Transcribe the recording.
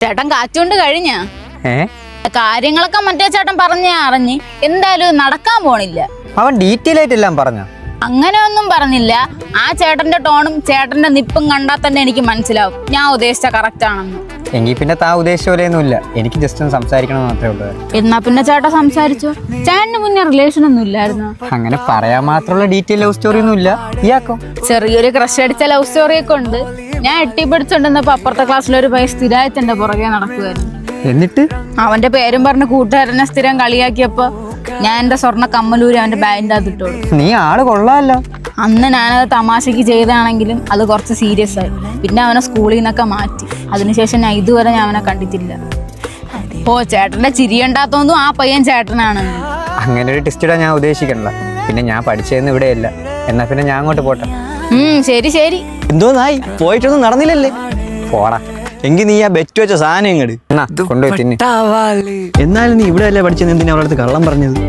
ചേട്ടൻ കാറ്റുകൊണ്ട് കഴിഞ്ഞ കാര്യങ്ങളൊക്കെ മറ്റേ ചേട്ടൻ അറിഞ്ഞ് എന്തായാലും നടക്കാൻ പോണില്ല. അവൻ ഡീറ്റെയിൽ ആയിട്ടെല്ലാം പറഞ്ഞ അങ്ങനെ ഒന്നും പറഞ്ഞില്ല. ആ ചേട്ടന്റെ ടോണും ചേട്ടന്റെ നിപ്പും കണ്ടാൽ തന്നെ എനിക്ക് മനസ്സിലാവും ഞാൻ ഉദ്ദേശിച്ച കറക്റ്റ് ആണെന്ന്. എങ്കിൽ പിന്നെ താ ഉദ്ദേശിച്ച പോലെയൊന്നുമില്ല. എനിക്ക് ജസ്റ്റ് ഒന്ന് സംസാരിക്കണം മാത്രമേ ഉള്ളൂ. എന്നാ പിന്നെ ചേട്ടൻ സംസാരിച്ചോ. ചേട്ടന് മുന്നേ റിലേഷൻ ഒന്നും ഇല്ലായിരുന്നു? അങ്ങനെ പറയാൻ മാത്രമുള്ള ഡീറ്റെയിൽ ലവ് സ്റ്റോറി ഒന്നും ഇല്ല. ഇയാക്കോ? ചെറിയൊരു ക്രഷ് അടിച്ച ലവ് സ്റ്റോറി ഒക്കെ ഉണ്ട്. ഞാൻ എട്ടിപ്പിടിച്ചോണ്ടിരുന്നപ്പോ അപ്പുറത്തെ ക്ലാസ്സിലൊരു പയ്യൻ സ്ഥിരമായിട്ട് എന്റെ പുറകെ നടക്കുമായിരുന്നു. എന്നിട്ട് അവന്റെ പേരും പറഞ്ഞ് കൂട്ടുകാരനെ സ്ഥിരം കളിയാക്കിയപ്പോ ഞാൻ എന്റെ സ്വർണ്ണ കമ്മലൂരി അവന്റെ ബാഗിന്റെ അകത്ത് ഇട്ടോളൂ. നീ ആള് കൊള്ളാമല്ലോ. അന്ന് ഞാനത് തമാശക്ക് ചെയ്താണെങ്കിലും അത് കുറച്ച് സീരിയസ് ആയി. പിന്നെ അവനെ സ്കൂളിൽ നിന്നൊക്കെ മാറ്റി. അതിനുശേഷം ഞാൻ ഇതുവരെ അവനെ കണ്ടിട്ടില്ല. ഓ, ചേട്ടന്റെ ചിരി ഉണ്ടാത്തോന്നും ആ പയ്യൻ ചേട്ടനാണ്. അങ്ങനെ ഒരു ടെസ്റ്റ് ഇടാൻ ഞാൻ ഉദ്ദേശിക്കണല്ലോ. പിന്നെ ഞാൻ പഠിച്ചതെന്ന് ഇവിടെയല്ല. എന്നാ പിന്നെ ഞാൻ അങ്ങോട്ട് പോട്ടെ. ശരി ശരി. എന്തോന്നായി പോയിട്ടൊന്നും നടന്നില്ലല്ലേ? പോടാ. എങ്കിൽ നീ ആ ബെറ്റ് വെച്ച സാധനം ഇങ്ങട് കൊണ്ടുപോയി തിന്നെ. എന്നാലും നീ ഇവിടെ അല്ലേ പഠിച്ചത്? എന്തിനാ അവളടുത്ത് കള്ളം പറഞ്ഞത്?